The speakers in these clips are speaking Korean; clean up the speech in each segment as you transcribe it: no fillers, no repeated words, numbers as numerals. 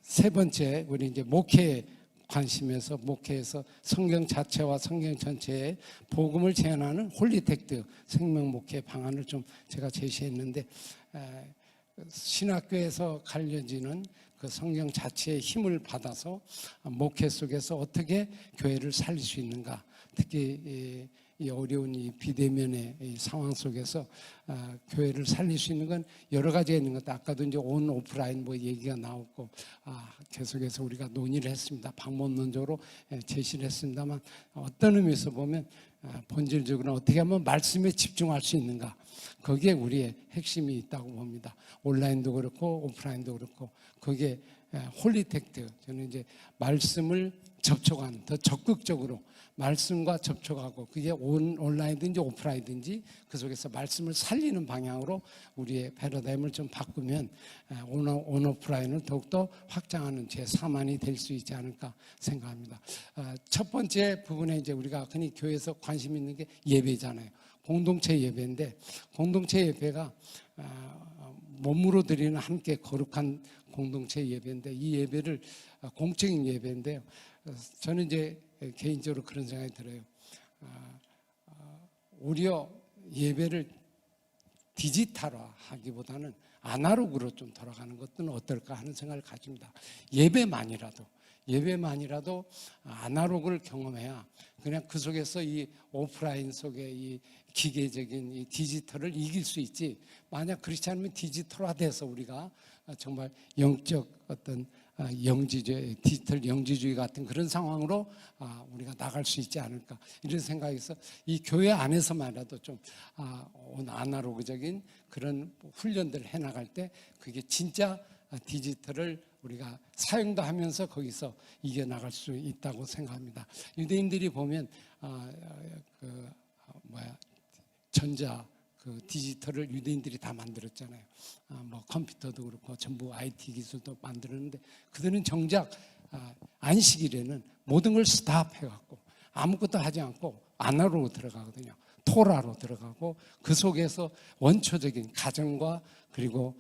세 번째, 우리 이제 목회에 관심에서 목회에서 성경 자체와 성경 전체에 복음을 제안하는 홀리텍트 생명 목회 방안을 좀 제가 제시했는데, 신학교에서 갈려지는 그 성경 자체의 힘을 받아서 목회 속에서 어떻게 교회를 살릴 수 있는가, 특히 이 어려운 이 비대면의 이 상황 속에서 교회를 살릴 수 있는 건 여러 가지가 있는 것 같아요. 아까도 이제 온 오프라인 뭐 얘기가 나왔고 계속해서 우리가 논의를 했습니다. 방법론적으로 제시를 했습니다만, 어떤 의미에서 보면 본질적으로 어떻게 하면 말씀에 집중할 수 있는가, 거기에 우리의 핵심이 있다고 봅니다. 온라인도 그렇고 오프라인도 그렇고, 거기에 홀리텍트, 저는 이제 말씀을 접촉하는, 더 적극적으로 말씀과 접촉하고, 그게 온라인든지 오프라인든지 그 속에서 말씀을 살리는 방향으로 우리의 패러다임을 좀 바꾸면 온오프라인을 더욱더 확장하는 제3안이 될 수 있지 않을까 생각합니다. 첫 번째 부분에 이제 우리가 흔히 교회에서 관심 있는 게 예배잖아요. 공동체 예배인데, 공동체 예배가 몸으로 드리는 함께 거룩한 공동체 예배인데, 이 예배를 공적인 예배인데요. 저는 이제 개인적으로 그런 생각이 들어요. 오히려 예배를 디지털화하기보다는 아날로그로 좀 돌아가는 것은 어떨까 하는 생각을 가집니다. 예배만이라도 아날로그를 경험해야 그냥 그 속에서 이 오프라인 속에 이 기계적인 이 디지털을 이길 수 있지, 만약 그렇지 않으면 디지털화돼서 우리가 정말 영적 어떤 영지주의, 디지털 영지주의 같은 그런 상황으로 우리가 나갈 수 있지 않을까, 이런 생각에서 이 교회 안에서만이라도 좀 아날로그적인 그런 훈련들을 해나갈 때 그게 진짜 디지털을 우리가 사용도 하면서 거기서 이겨나갈 수 있다고 생각합니다. 유대인들이 보면 전자 디지털을 유대인들이 다 만들었잖아요. 뭐 컴퓨터도 그렇고 전부 IT 기술도 만들었는데, 그들은 정작 안식일에는 모든 걸 스탑해갖고 아무것도 하지 않고 아날로그로 들어가거든요. 토라로 들어가고, 그 속에서 원초적인 가정과 그리고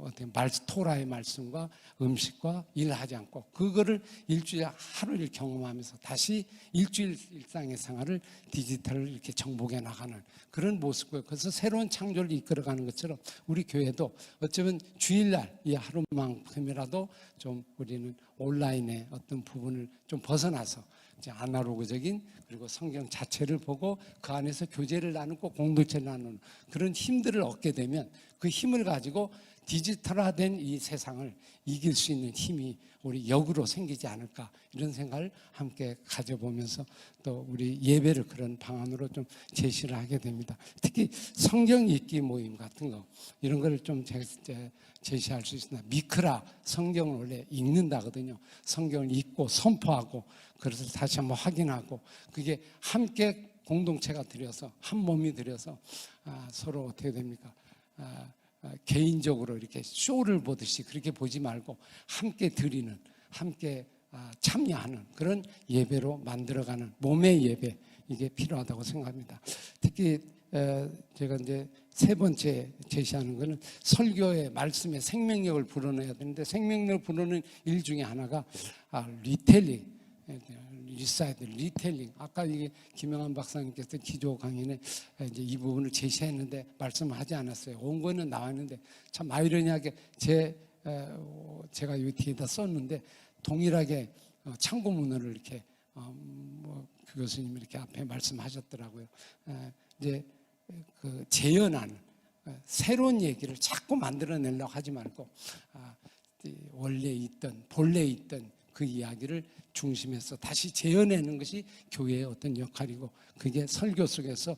어떤 토라의 말씀과 음식과 일하지 않고, 그거를 일주일에 하루를 경험하면서 다시 일주일 일상의 생활을 디지털을 이렇게 정복해 나가는 그런 모습과, 그래서 새로운 창조를 이끌어가는 것처럼 우리 교회도 어쩌면 주일날 이 하루만큼이라도 좀 우리는 온라인의 어떤 부분을 좀 벗어나서 이제 아날로그적인, 그리고 성경 자체를 보고 그 안에서 교제를 나누고 공동체를 나누는 그런 힘들을 얻게 되면, 그 힘을 가지고 디지털화된 이 세상을 이길 수 있는 힘이 우리 역으로 생기지 않을까, 이런 생각을 함께 가져보면서 또 우리 예배를 그런 방안으로 좀 제시를 하게 됩니다. 특히 성경 읽기 모임 같은 거, 이런 거를 좀 제시할 수 있습니다. 미크라, 성경을 원래 읽는다거든요. 성경을 읽고 선포하고, 그래서 다시 한번 확인하고, 그게 함께 공동체가 들여서, 한 몸이 들여서 서로 어떻게 됩니까? 개인적으로 이렇게 쇼를 보듯이 그렇게 보지 말고 함께 드리는, 함께 참여하는 그런 예배로 만들어가는 몸의 예배, 이게 필요하다고 생각합니다. 특히 제가 이제 세 번째 제시하는 것은 설교의 말씀의 생명력을 불어넣어야 되는데, 생명력을 불어넣는 일 중에 하나가 리텔링, 리텔링. 아까 이게 김영환 박사님께서 기조 강연에 이제 이 부분을 제시했는데 말씀하지 않았어요. 원고는 나왔는데 참 아이러니하게 제가 이 뒤에다 썼는데, 동일하게 참고 문헌을 이렇게 그 교수님이 이렇게 앞에 말씀하셨더라고요. 이제 그 재현하는 새로운 얘기를 자꾸 만들어내려고 하지 말고, 원래 있던 본래 있던 그 이야기를 중심에서 다시 재현하는 것이 교회의 어떤 역할이고, 그게 설교 속에서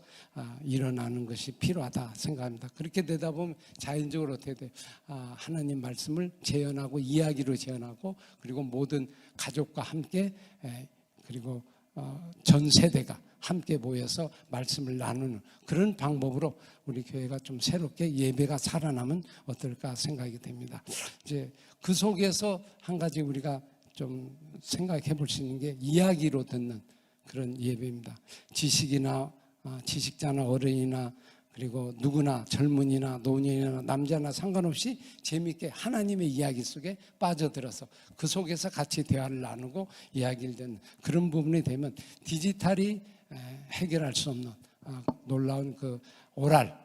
일어나는 것이 필요하다 생각합니다. 그렇게 되다 보면 자연적으로 어떻게 돼요? 하나님 말씀을 재현하고, 이야기로 재현하고, 그리고 모든 가족과 함께, 그리고 전 세대가 함께 모여서 말씀을 나누는 그런 방법으로 우리 교회가 좀 새롭게 예배가 살아나면 어떨까 생각이 됩니다. 이제 그 속에서 한 가지 우리가 좀 생각해 볼 수 있는 게 이야기로 듣는 그런 예배입니다. 지식자나 어른이나 그리고 누구나 젊은이나 노년이나 남자나 상관없이 재미있게 하나님의 이야기 속에 빠져들어서 그 속에서 같이 대화를 나누고 이야기를 듣는 그런 부분이 되면 디지털이 해결할 수 없는 놀라운 그 오랄,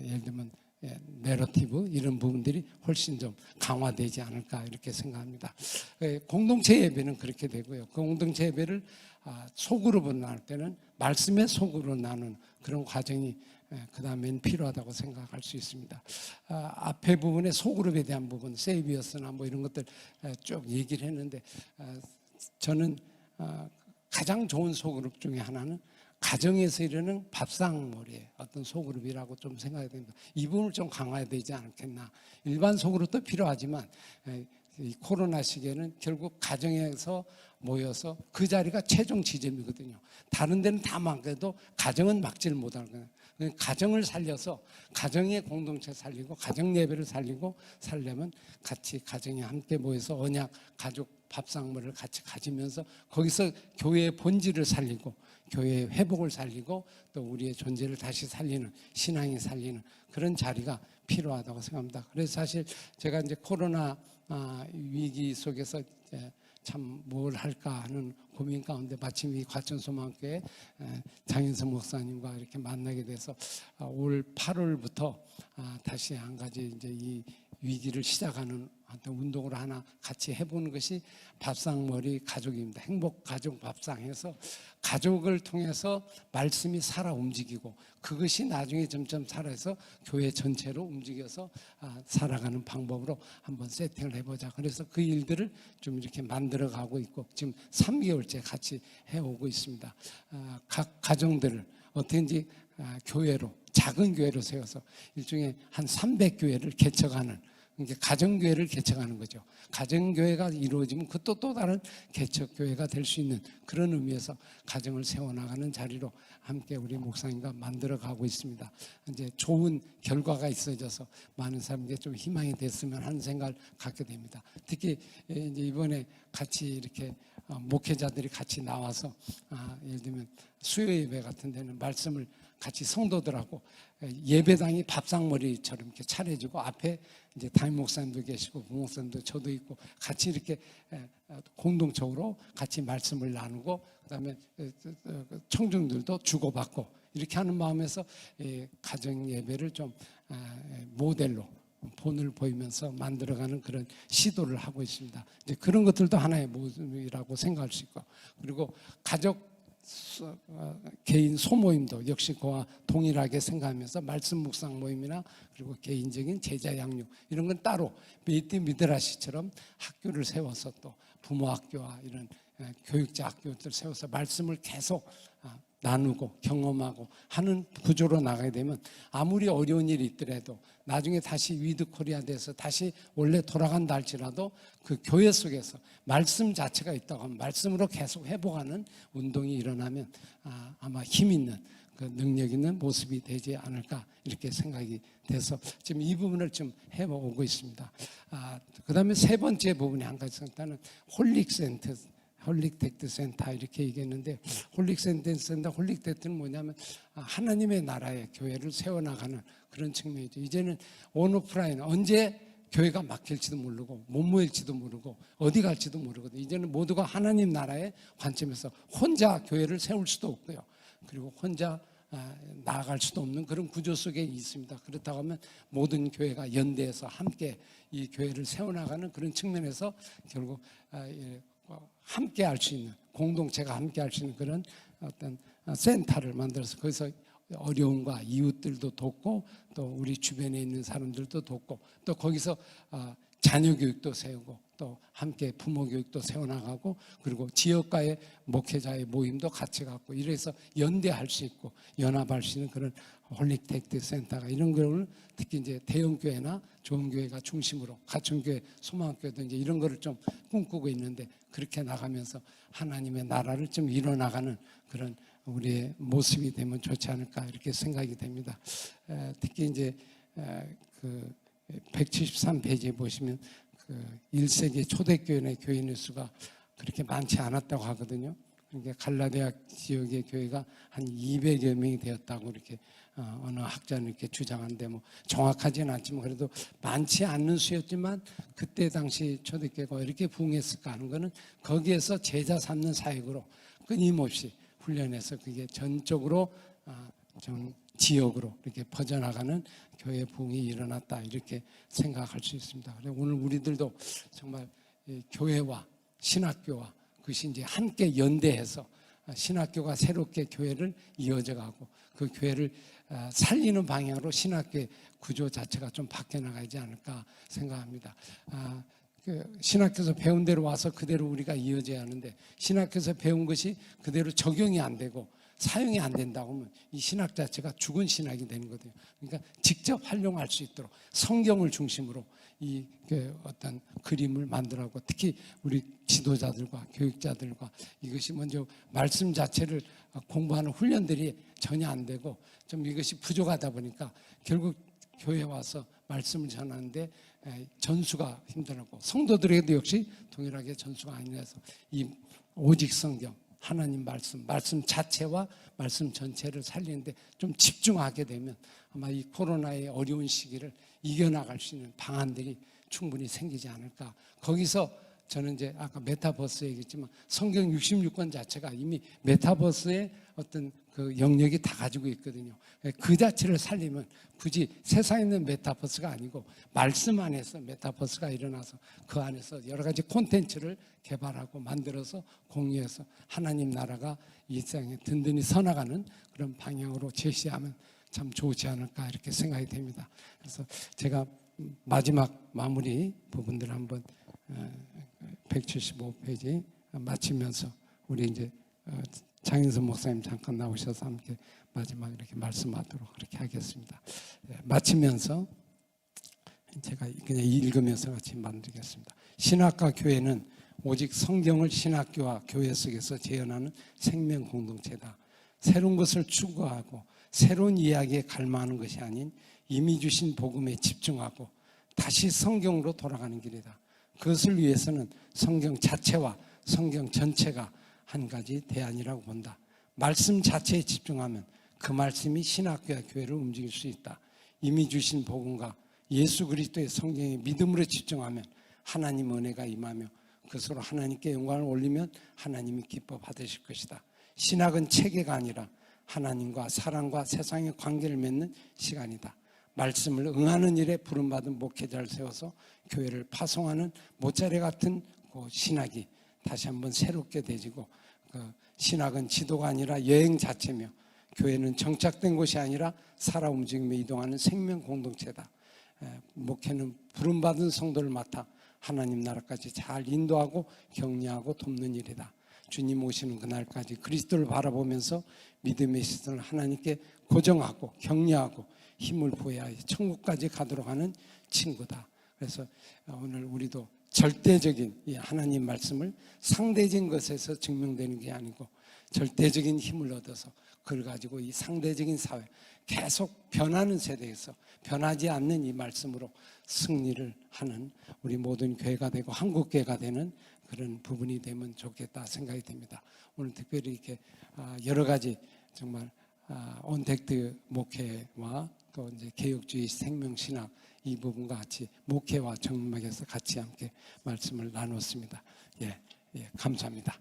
예를 들면 내러티브 이런 부분들이 훨씬 좀 강화되지 않을까 이렇게 생각합니다. 공동체 예배는 그렇게 되고요. 그 공동체 예배를 소그룹으로 나눌 때는 말씀의 소그룹으로 나누는 그런 과정이 그 다음에는 필요하다고 생각할 수 있습니다. 앞에 부분에 소그룹에 대한 부분, 세이비어스나 뭐 이런 것들 쭉 얘기를 했는데 저는 가장 좋은 소그룹 중에 하나는 가정에서 이루는 밥상머리의 어떤 소그룹이라고 좀 생각이 됩니다. 이 부분을 좀 강화해야 되지 않겠나. 일반 소그룹도 필요하지만 이 코로나 시기에는 결국 가정에서 모여서 그 자리가 최종 지점이거든요. 다른 데는 다 막혀도 가정은 막지를 못하는 거예요. 가정을 살려서 가정의 공동체 살리고 가정 예배를 살리고 살려면 같이 가정이 함께 모여서 언약 가족 밥상머리를 같이 가지면서 거기서 교회의 본질을 살리고 교회의 회복을 살리고 또 우리의 존재를 다시 살리는 신앙이 살리는 그런 자리가 필요하다고 생각합니다. 그래서 사실 제가 이제 코로나 위기 속에서 참 뭘 할까 하는 고민 가운데 마침 이 과천소망교회 장인성 목사님과 이렇게 만나게 돼서 올 8월부터 다시 한 가지 이제 이 위기를 시작하는 어떤 운동을 하나 같이 해보는 것이 밥상머리 가족입니다. 행복 가족 밥상해서 가족을 통해서 말씀이 살아 움직이고 그것이 나중에 점점 살아서 교회 전체로 움직여서 살아가는 방법으로 한번 세팅을 해보자. 그래서 그 일들을 좀 이렇게 만들어가고 있고 지금 3개월째 같이 해오고 있습니다. 각 가정들을 어떻게든지 교회로 작은 교회로 세워서 일종의 한 300교회를 개척하는 가정교회를 개척하는 거죠. 가정교회가 이루어지면 그것도 또 다른 개척교회가 될 수 있는 그런 의미에서 가정을 세워나가는 자리로 함께 우리 목사님과 만들어가고 있습니다. 이제 좋은 결과가 있어져서 많은 사람에게 좀 희망이 됐으면 하는 생각을 갖게 됩니다. 특히 이제 이번에 같이 이렇게 목회자들이 같이 나와서 예를 들면 수요 예배 같은 데는 말씀을 같이 성도들하고 예배당이 밥상머리처럼 이렇게 차려지고 앞에 이제 담임 목사님도 계시고 부목사님도 저도 있고 같이 이렇게 공동적으로 같이 말씀을 나누고 그다음에 청중들도 주고받고 이렇게 하는 마음에서 가정 예배를 좀 모델로 본을 보이면서 만들어가는 그런 시도를 하고 있습니다. 이제 그런 것들도 하나의 모습이라고 생각할 수 있고 그리고 가족 개인 소모임도 역시 그와 동일하게 생각하면서 말씀 묵상 모임이나 그리고 개인적인 제자 양육 이런 건 따로 베이트 미드라시처럼 학교를 세워서 또 부모 학교와 이런 교육자 학교들 세워서 말씀을 계속 나누고 경험하고 하는 구조로 나가게 되면 아무리 어려운 일이 있더라도 나중에 다시 위드 코리아 돼서 다시 원래 돌아간다 할지라도 그 교회 속에서 말씀 자체가 있다고 하면 말씀으로 계속 회복하는 운동이 일어나면 아마 힘 있는 그 능력 있는 모습이 되지 않을까 이렇게 생각이 돼서 지금 이 부분을 좀 해오고 있습니다. 그 다음에 세 번째 부분이 한 가지 일단은 홀릭센터 홀릭텍트 센터 이렇게 얘기했는데 홀릭텍트는 뭐냐면 하나님의 나라의 교회를 세워나가는 그런 측면이죠. 이제는 온오프라인 언제 교회가 막힐지도 모르고 못 모일지도 모르고 어디 갈지도 모르거든요. 이제는 모두가 하나님 나라의 관점에서 혼자 교회를 세울 수도 없고요. 그리고 혼자 나아갈 수도 없는 그런 구조 속에 있습니다. 그렇다고 하면 모든 교회가 연대해서 함께 이 교회를 세워나가는 그런 측면에서 결국 함께 할 수 있는 공동체가 함께 할 수 있는 그런 어떤 센터를 만들어서 거기서 어려움과 이웃들도 돕고 또 우리 주변에 있는 사람들도 돕고 또 거기서 자녀 교육도 세우고 또 함께 부모 교육도 세워나가고 그리고 지역과의 목회자의 모임도 같이 갖고 이래서 연대할 수 있고 연합할 수 있는 그런 홀릭텍트 센터가 이런 걸 특히 이제 대형 교회나 좋은 교회가 중심으로 가천교회, 소망교회도 이제 이런 거를 좀 꿈꾸고 있는데 그렇게 나가면서 하나님의 나라를 좀 이뤄나가는 그런 우리의 모습이 되면 좋지 않을까 이렇게 생각이 됩니다. 특히 이제 그 173페이지에 보시면 그 1세기 초대교회 교인의 수가 그렇게 많지 않았다고 하거든요. 그러니까 갈라디아 지역의 교회가 한 200여 명이 되었다고 이렇게 어느 학자는 이렇게 주장하는데 뭐 정확하지는 않지만 그래도 많지 않는 수였지만 그때 당시 초대교회가 이렇게 부흥했을까 하는 거는 거기에서 제자 삼는 사역으로 끊임없이 훈련해서 그게 전적으로 전 지역으로 이렇게 퍼져나가는 교회 부흥이 일어났다 이렇게 생각할 수 있습니다. 그래서 오늘 우리들도 정말 교회와 신학교와 그것이 이제 함께 연대해서 신학교가 새롭게 교회를 이어져가고 그 교회를 살리는 방향으로 신학교의 구조 자체가 좀 바뀌어 나가지 않을까 생각합니다. 그 신학교에서 배운 대로 와서 그대로 우리가 이어져야 하는데 신학교에서 배운 것이 그대로 적용이 안 되고 사용이 안 된다고 하면 이 신학 자체가 죽은 신학이 되는 거거든요. 그러니까 직접 활용할 수 있도록 성경을 중심으로 이 어떤 그림을 만들어가고 특히 우리 지도자들과 교육자들과 이것이 먼저 말씀 자체를 공부하는 훈련들이 전혀 안 되고 좀 이것이 부족하다 보니까 결국 교회에 와서 말씀을 전하는데 전수가 힘들었고 성도들에게도 역시 동일하게 전수가 아니라서 이 오직 성경 하나님 말씀 자체와 말씀 전체를 살리는데 좀 집중하게 되면 아마 이 코로나의 어려운 시기를 이겨나갈 수 있는 방안들이 충분히 생기지 않을까. 거기서 저는 이제 아까 메타버스 얘기했지만 성경 66권 자체가 이미 메타버스의 어떤 그 영역이 다 가지고 있거든요. 그 자체를 살리면 굳이 세상에 있는 메타버스가 아니고 말씀 안에서 메타버스가 일어나서 그 안에서 여러 가지 콘텐츠를 개발하고 만들어서 공유해서 하나님 나라가 이 세상에 든든히 서나가는 그런 방향으로 제시하면 참 좋지 않을까 이렇게 생각이 됩니다. 그래서 제가 마지막 마무리 부분들 한번 175페이지 마치면서 우리 이제 장인선 목사님 잠깐 나오셔서 함께 마지막 이렇게 말씀하도록 그렇게 하겠습니다. 마치면서 제가 그냥 읽으면서 같이 만들겠습니다. 신학과 교회는 오직 성경을 신학교와 교회 속에서 재현하는 생명 공동체다. 새로운 것을 추구하고 새로운 이야기에 갈망하는 것이 아닌 이미 주신 복음에 집중하고 다시 성경으로 돌아가는 길이다. 그것을 위해서는 성경 자체와 성경 전체가 한 가지 대안이라고 본다. 말씀 자체에 집중하면 그 말씀이 신학교와 교회를 움직일 수 있다. 이미 주신 복음과 예수 그리스도의 성경의 믿음으로 집중하면 하나님 은혜가 임하며 그것으로 하나님께 영광을 올리면 하나님이 기뻐 받으실 것이다. 신학은 체계가 아니라 하나님과 사람과 세상의 관계를 맺는 시간이다. 말씀을 응하는 일에 부름받은 목회자를 세워서 교회를 파송하는 모짜레 같은 그 신학이 다시 한번 새롭게 되지고 그 신학은 지도가 아니라 여행 자체며 교회는 정착된 곳이 아니라 살아 움직이며 이동하는 생명 공동체다. 목회는 부름받은 성도를 맡아 하나님 나라까지 잘 인도하고 격려하고 돕는 일이다. 주님 오시는 그날까지 그리스도를 바라보면서 믿음의 시선을 하나님께 고정하고 격려하고 힘을 부여하여 천국까지 가도록 하는 친구다. 그래서 오늘 우리도 절대적인 이 하나님 말씀을 상대적인 것에서 증명되는 게 아니고 절대적인 힘을 얻어서 그걸 가지고 이 상대적인 사회 계속 변하는 세대에서 변하지 않는 이 말씀으로 승리를 하는 우리 모든 교회가 되고 한국교회가 되는 그런 부분이 되면 좋겠다 생각이 됩니다. 오늘 특별히 이렇게 여러 가지 정말 온택트 목회와 또 이제 개혁주의 생명신학 이 부분과 같이 목회와 정맥에서 같이 함께 말씀을 나눴습니다. 예, 감사합니다.